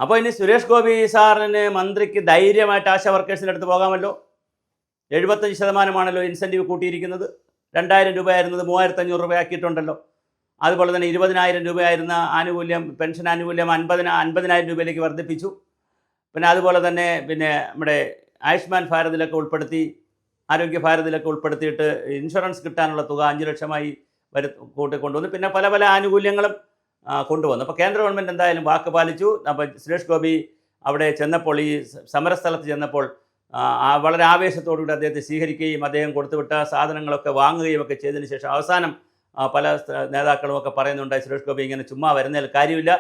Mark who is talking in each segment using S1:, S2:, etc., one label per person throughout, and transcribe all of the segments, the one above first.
S1: അപ്പോൾ ഇനി സുരേഷ് ഗോപി സാറിന് മന്ത്രിക്ക് ധൈര്യമായിട്ട് ആശാ വർക്കേഴ്സിൻ്റെ അടുത്ത് പോകാമല്ലോ. 75% ഇൻസെൻറ്റീവ് കൂട്ടിയിരിക്കുന്നത്. 2000 രൂപയായിരുന്നത് 3500 രൂപയാക്കിയിട്ടുണ്ടല്ലോ. അതുപോലെ തന്നെ 20,000 രൂപയായിരുന്ന ആനുകൂല്യം, പെൻഷൻ ആനുകൂല്യം 50,000 രൂപയിലേക്ക് വർദ്ധിപ്പിച്ചു. പിന്നെ അതുപോലെ തന്നെ നമ്മുടെ ആയുഷ്മാൻ ഭാരതിലൊക്കെ ഉൾപ്പെടുത്തി, ആരോഗ്യ ഭാരതിലൊക്കെ ഉൾപ്പെടുത്തിയിട്ട് ഇൻഷുറൻസ് കിട്ടാനുള്ള തുക 5 ലക്ഷമായി കൂട്ടിക്കൊണ്ടുവന്നു. പിന്നെ പല പല ആനുകൂല്യങ്ങളും കൊണ്ടുവന്നു. അപ്പോൾ കേന്ദ്ര ഗവൺമെൻറ് എന്തായാലും വാക്ക് പാലിച്ചു. അപ്പോൾ സുരേഷ് ഗോപി അവിടെ ചെന്നപ്പോൾ, ഈ സമരസ്ഥലത്ത് ചെന്നപ്പോൾ വളരെ ആവേശത്തോടുകൂടി അദ്ദേഹത്തെ സ്വീകരിക്കുകയും അദ്ദേഹം കൊടുത്തുവിട്ട സാധനങ്ങളൊക്കെ വാങ്ങുകയും ഒക്കെ ചെയ്തതിന് ശേഷം അവസാനം പല നേതാക്കളും ഒക്കെ പറയുന്നുണ്ടായി, സുരേഷ് ഗോപി ഇങ്ങനെ ചുമ്മാ വരുന്നതിൽ കാര്യമില്ല,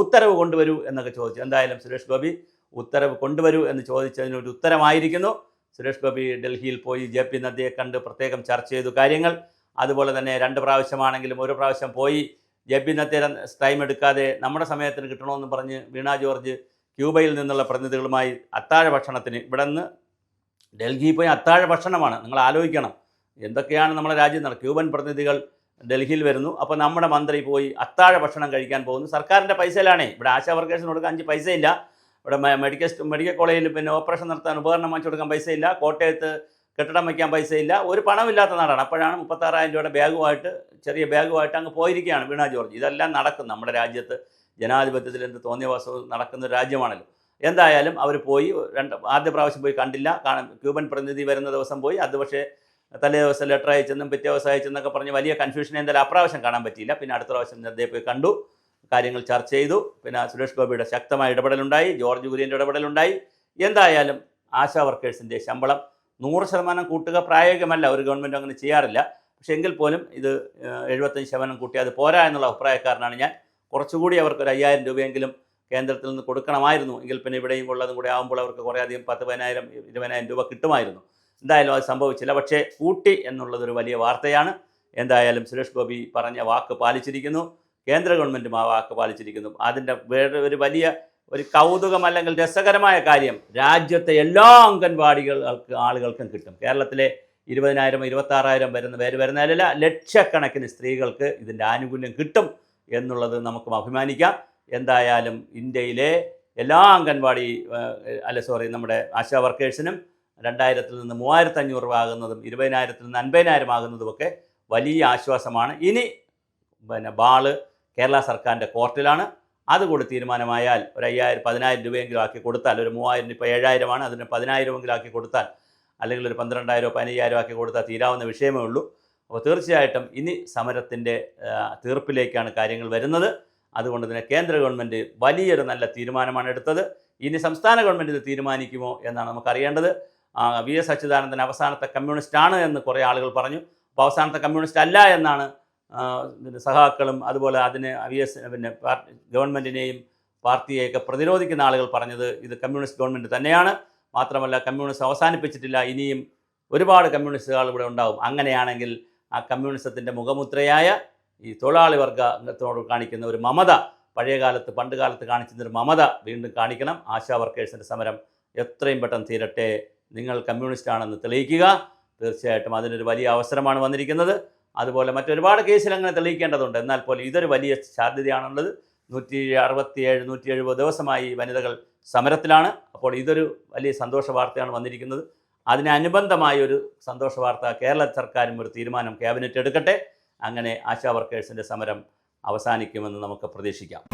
S1: ഉത്തരവ് കൊണ്ടുവരൂ എന്നൊക്കെ ചോദിച്ചു. എന്തായാലും സുരേഷ് ഗോപി ഉത്തരവ് കൊണ്ടുവരൂ എന്ന് ചോദിച്ചതിനൊരു ഉത്തരമായിരിക്കുന്നു. സുരേഷ് ഗോപി ഡൽഹിയിൽ പോയി JP നദ്ദയെ കണ്ട് പ്രത്യേകം ചർച്ച ചെയ്തു കാര്യങ്ങൾ. അതുപോലെ തന്നെ 2 പ്രാവശ്യമാണെങ്കിലും 1 പ്രാവശ്യം പോയി JP നദ്ദ ടൈം എടുക്കാതെ നമ്മുടെ സമയത്തിന് കിട്ടണമെന്ന് പറഞ്ഞ് വീണ ജോർജ് ക്യൂബയിൽ നിന്നുള്ള പ്രതിനിധികളുമായി അത്താഴ ഭക്ഷണത്തിന്, ഇവിടെ നിന്ന് ഡൽഹിയിൽ പോയി അത്താഴ ഭക്ഷണമാണ്. നിങ്ങൾ ആലോചിക്കണം എന്തൊക്കെയാണ് നമ്മുടെ രാജ്യം നടക്കുന്നത്. ക്യൂബൻ പ്രതിനിധികൾ ഡൽഹിയിൽ വരുന്നു, അപ്പോൾ നമ്മുടെ മന്ത്രി പോയി അത്താഴ ഭക്ഷണം കഴിക്കാൻ പോകുന്നു. സർക്കാരിൻ്റെ പൈസയിലാണേ. ഇവിടെ ആശാ വർക്കേഴ്സിന് കൊടുക്കാൻ 5 പൈസയില്ല. ഇവിടെ മെഡിക്കൽ കോളേജിൽ പിന്നെ ഓപ്പറേഷൻ നടത്താൻ ഉപകരണം വാങ്ങിച്ചു കൊടുക്കാൻ പൈസയില്ല. കോട്ടയത്ത് കെട്ടിടം വയ്ക്കാൻ പൈസയില്ല. ഒരു പണമില്ലാത്ത നാടാണ്. അപ്പോഴാണ് 36,000 രൂപയുടെ ബാഗുമായിട്ട്, ചെറിയ ബാഗുമായിട്ട് അങ്ങ് പോയിരിക്കുകയാണ് വീണ ജോർജ്. ഇതെല്ലാം നടക്കും നമ്മുടെ രാജ്യത്ത്. ജനാധിപത്യത്തിൽ എന്ത് തോന്നിയവാസവും നടക്കുന്ന രാജ്യമാണല്ലോ. എന്തായാലും അവർ പോയി. ആദ്യ പ്രാവശ്യം പോയി കണ്ടില്ല. ക്യൂബൻ പ്രതിനിധി വരുന്ന ദിവസം പോയി. അത് പക്ഷേ തലേ ദിവസം ലെറ്റർ അയച്ചെന്നും പിറ്റേ ദിവസം അയച്ചെന്നൊക്കെ പറഞ്ഞ് വലിയ കൺഫ്യൂഷൻ എന്തായാലും അപ്രാവശ്യം കാണാൻ പറ്റിയില്ല. പിന്നെ അടുത്ത പ്രാവശ്യം നദ്ദയെ പോയി കണ്ടു, കാര്യങ്ങൾ ചർച്ച ചെയ്തു. പിന്നെ സുരേഷ് ഗോപിയുടെ ശക്തമായ ഇടപെടലുണ്ടായി, ജോർജ് കുര്യൻ്റെ ഇടപെടലുണ്ടായി. എന്തായാലും ആശാ വർക്കേഴ്സിൻ്റെ ശമ്പളം 100% കൂട്ടുക പ്രായോഗികമല്ല, ഒരു ഗവൺമെൻറ് അങ്ങനെ ചെയ്യാറില്ല. പക്ഷേ എങ്കിൽ പോലും ഇത് 75% കൂട്ടി അത് പോരാ എന്നുള്ള അഭിപ്രായക്കാരനാണ് ഞാൻ. കുറച്ചുകൂടി അവർക്ക് 5,000 രൂപയെങ്കിലും കേന്ദ്രത്തിൽ നിന്ന് കൊടുക്കണമായിരുന്നു. എങ്കിൽ പിന്നെ ഇവിടെയും ഉള്ളതും കൂടെ ആകുമ്പോൾ അവർക്ക് കുറേ അധികം 10,000 20,000 രൂപ കിട്ടുമായിരുന്നു. എന്തായാലും അത് സംഭവിച്ചില്ല. പക്ഷേ കൂട്ടി എന്നുള്ളതൊരു വലിയ വാർത്തയാണ്. എന്തായാലും സുരേഷ് ഗോപി പറഞ്ഞ വാക്ക് പാലിച്ചിരിക്കുന്നു. കേന്ദ്ര ഗവൺമെൻറ്റും ആ വാക്ക് പാലിച്ചിരിക്കുന്നു. അതിൻ്റെ വേറെ ഒരു വലിയ ഒരു കൗതുകം അല്ലെങ്കിൽ രസകരമായ കാര്യം, രാജ്യത്തെ എല്ലാ ആളുകൾക്കും കിട്ടും. കേരളത്തിലെ 20,000 26,000 വരുന്നതിലല്ല, ലക്ഷക്കണക്കിന് സ്ത്രീകൾക്ക് ഇതിൻ്റെ ആനുകൂല്യം കിട്ടും എന്നുള്ളത് നമുക്കും അഭിമാനിക്കാം. എന്തായാലും ഇന്ത്യയിലെ എല്ലാ നമ്മുടെ ആശാ വർക്കേഴ്സിനും 2,000 നിന്ന് 3,500 രൂപ ആകുന്നതും 20,000 നിന്ന് 50,000 ആകുന്നതുമൊക്കെ വലിയ ആശ്വാസമാണ്. ഇനി ബാള് കേരള സർക്കാരിൻ്റെ കോർട്ടിലാണ്. അതുകൂടി തീരുമാനമായാൽ ഒരു 10,000 രൂപയെങ്കിലും ആക്കി കൊടുത്താൽ, ഒരു 3,000 ഇപ്പോൾ 7,000 അതിന് 10,000 ആക്കി കൊടുത്താൽ, അല്ലെങ്കിൽ ഒരു 12,000 15,000 ആക്കി കൊടുത്താൽ തീരാവുന്ന വിഷയമേ ഉള്ളൂ. അപ്പോൾ തീർച്ചയായിട്ടും ഇനി സമരത്തിൻ്റെ തീർപ്പിലേക്കാണ് കാര്യങ്ങൾ വരുന്നത്. അതുകൊണ്ട് തന്നെ കേന്ദ്ര ഗവൺമെൻറ് വലിയൊരു നല്ല തീരുമാനമാണ് എടുത്തത്. ഇനി സംസ്ഥാന ഗവൺമെൻറ് ഇത് തീരുമാനിക്കുമോ എന്നാണ് നമുക്കറിയേണ്ടത്. VS അച്യുതാനന്ദൻ അവസാനത്തെ കമ്മ്യൂണിസ്റ്റാണ് എന്ന് കുറേ ആളുകൾ പറഞ്ഞു. അപ്പോൾ അവസാനത്തെ കമ്മ്യൂണിസ്റ്റ് അല്ല എന്നാണ് സഹാക്കളും അതുപോലെ അതിന് VS ഗവൺമെൻറ്റിനെയും പാർട്ടിയെയൊക്കെ പ്രതിരോധിക്കുന്ന ആളുകൾ പറഞ്ഞത്. ഇത് കമ്മ്യൂണിസ്റ്റ് ഗവൺമെൻറ് തന്നെയാണ്. മാത്രമല്ല കമ്മ്യൂണിസം അവസാനിപ്പിച്ചിട്ടില്ല, ഇനിയും ഒരുപാട് കമ്മ്യൂണിസ്റ്റുകൾ ഇവിടെ ഉണ്ടാവും. അങ്ങനെയാണെങ്കിൽ ആ കമ്മ്യൂണിസത്തിൻ്റെ മുഖമുദ്രയായ ഈ തൊഴിലാളി വർഗത്തോട് കാണിക്കുന്ന ഒരു മമത, പണ്ട് കാലത്ത് കാണിച്ചിരുന്നൊരു മമത വീണ്ടും കാണിക്കണം. ആശാ വർക്കേഴ്സിൻ്റെ സമരം എത്രയും പെട്ടെന്ന് തീരട്ടെ. നിങ്ങൾ കമ്മ്യൂണിസ്റ്റാണെന്ന് തെളിയിക്കുക. തീർച്ചയായിട്ടും അതിനൊരു വലിയ അവസരമാണ് വന്നിരിക്കുന്നത്. അതുപോലെ മറ്റൊരുപാട് കേസിൽ അങ്ങനെ തെളിയിക്കേണ്ടതുണ്ട്. എന്നാൽ പോലും ഇതൊരു വലിയ സാധ്യതയാണുള്ളത്. 167 170 ദിവസമായി വനിതകൾ സമരത്തിലാണ്. അപ്പോൾ ഇതൊരു വലിയ സന്തോഷ വാർത്തയാണ് വന്നിരിക്കുന്നത്. അതിനനുബന്ധമായൊരു സന്തോഷ വാർത്ത കേരള സർക്കാരും ഒരു തീരുമാനം ക്യാബിനറ്റ് എടുക്കട്ടെ. അങ്ങനെ ആശാ വർക്കേഴ്സിൻ്റെ സമരം അവസാനിക്കുമെന്ന് നമുക്ക് പ്രതീക്ഷിക്കാം.